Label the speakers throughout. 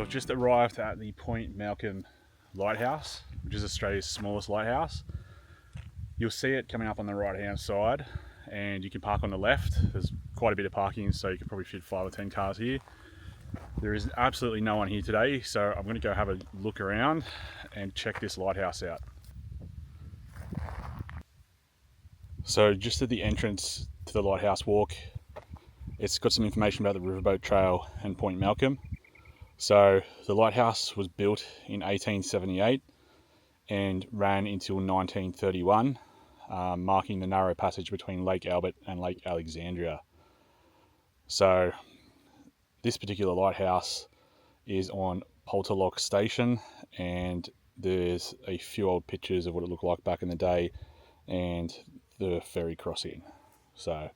Speaker 1: So I've just arrived at the Point Malcolm lighthouse, which is Australia's smallest lighthouse. You'll see it coming up on the right hand side, and you can park on the left. There's quite a bit of parking, so you could probably fit 5 or 10 cars here. There is absolutely no one here today, so I'm going to go have a look around and check this lighthouse out. So just at the entrance to the lighthouse walk, it's got some information about the riverboat trail and Point Malcolm. So the lighthouse was built in 1878 and ran until 1931, marking the narrow passage between Lake Albert and Lake Alexandria. So this particular lighthouse is on Polterlock Station, and there's a few old pictures of what it looked like back in the day and the ferry crossing. So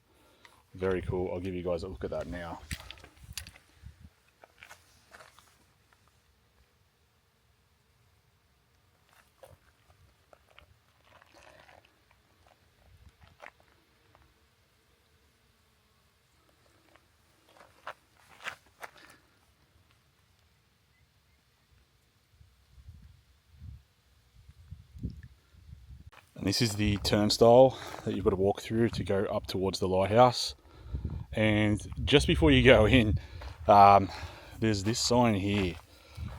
Speaker 1: very cool. I'll give you guys a look at that now. And this is the turnstile that you've got to walk through to go up towards the lighthouse. And just before you go in, there's this sign here.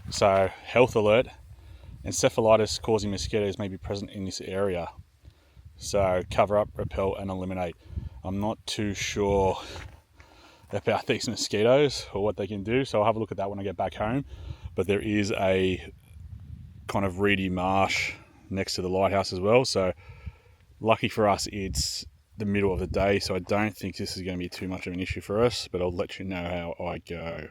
Speaker 1: So, health alert, encephalitis causing mosquitoes may be present in this area. So, cover up, repel and eliminate. I'm not too sure about these mosquitoes or what they can do, so I'll have a look at that when I get back home. But there is a kind of reedy marsh next to the lighthouse as well, so lucky for us it's the middle of the day, so I don't think this is going to be too much of an issue for us, but I'll let you know how I go.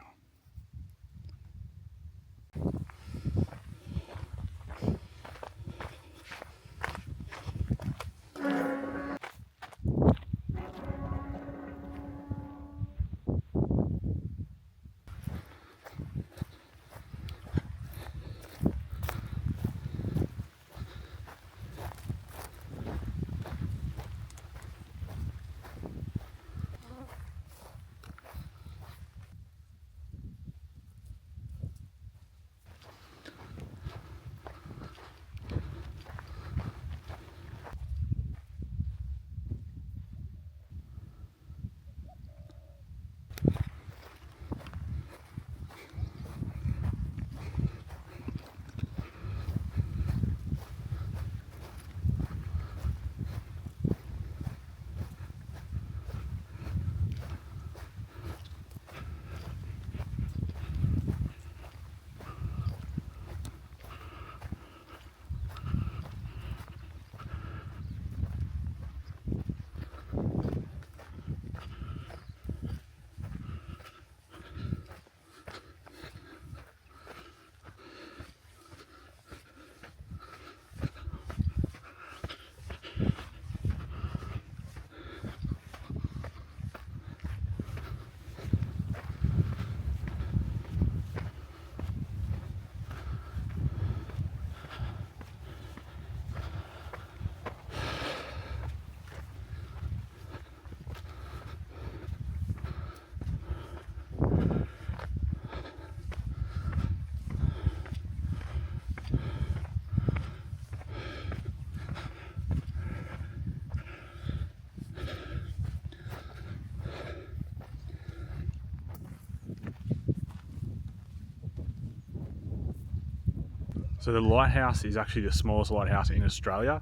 Speaker 1: So the lighthouse is actually the smallest lighthouse in Australia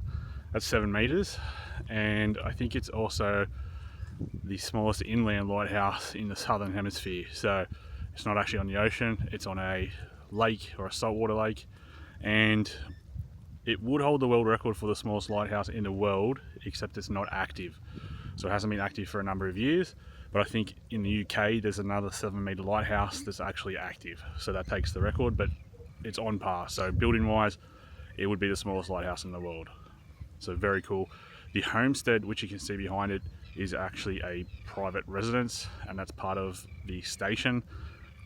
Speaker 1: at 7 meters, and I think it's also the smallest inland lighthouse in the southern hemisphere. So it's not actually on the ocean, it's on a lake or a saltwater lake, and it would hold the world record for the smallest lighthouse in the world, except it's not active. So it hasn't been active for a number of years, but I think in the UK there's another 7 meter lighthouse that's actually active, so that takes the record, but it's on par. So building wise, it would be the smallest lighthouse in the world. So very cool. The homestead, which you can see behind it, is actually a private residence, and that's part of the station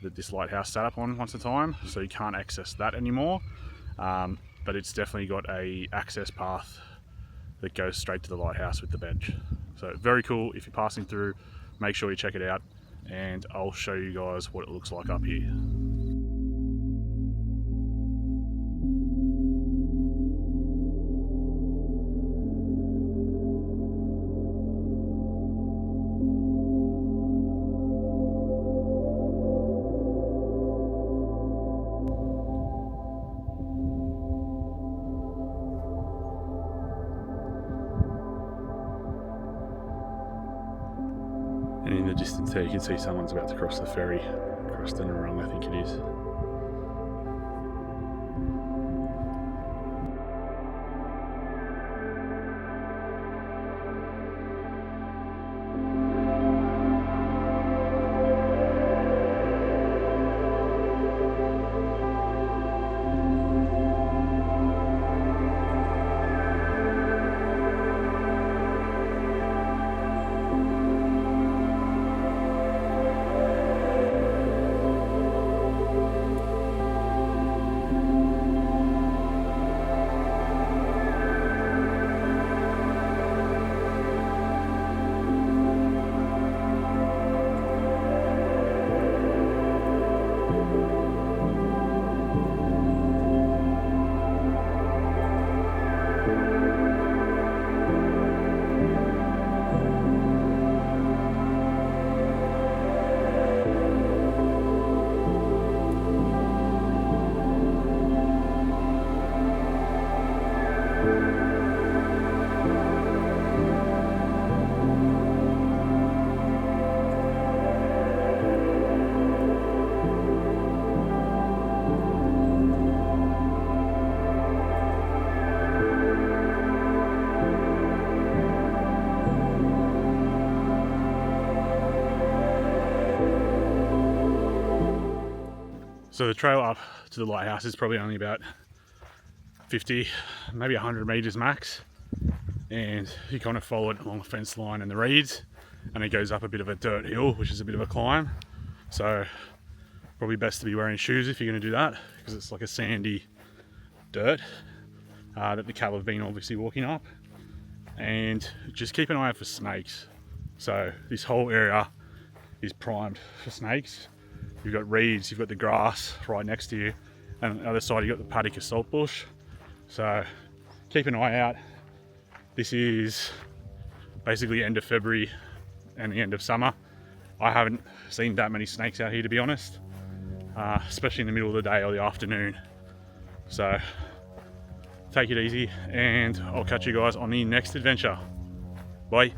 Speaker 1: that this lighthouse sat up on once a time, so you can't access that anymore, but it's definitely got a access path that goes straight to the lighthouse with the bench. So very cool. If you're passing through, make sure you check it out, and I'll show you guys what it looks like up here. So you can see someone's about to cross the ferry, across the Coorong, I think it is. So the trail up to the lighthouse is probably only about 50, maybe 100 meters max, and you kind of follow it along the fence line and the reeds, and it goes up a bit of a dirt hill, which is a bit of a climb. So probably best to be wearing shoes if you're going to do that, because it's like a sandy dirt that the cattle have been obviously walking up. And just keep an eye out for snakes. So this whole area is primed for snakes. You've got reeds, you've got the grass right next to you, and on the other side you've got the paddock of saltbush. So keep an eye out. This is basically end of February and the end of summer. I haven't seen that many snakes out here, to be honest, especially in the middle of the day or the afternoon. So take it easy, and I'll catch you guys on the next adventure. Bye.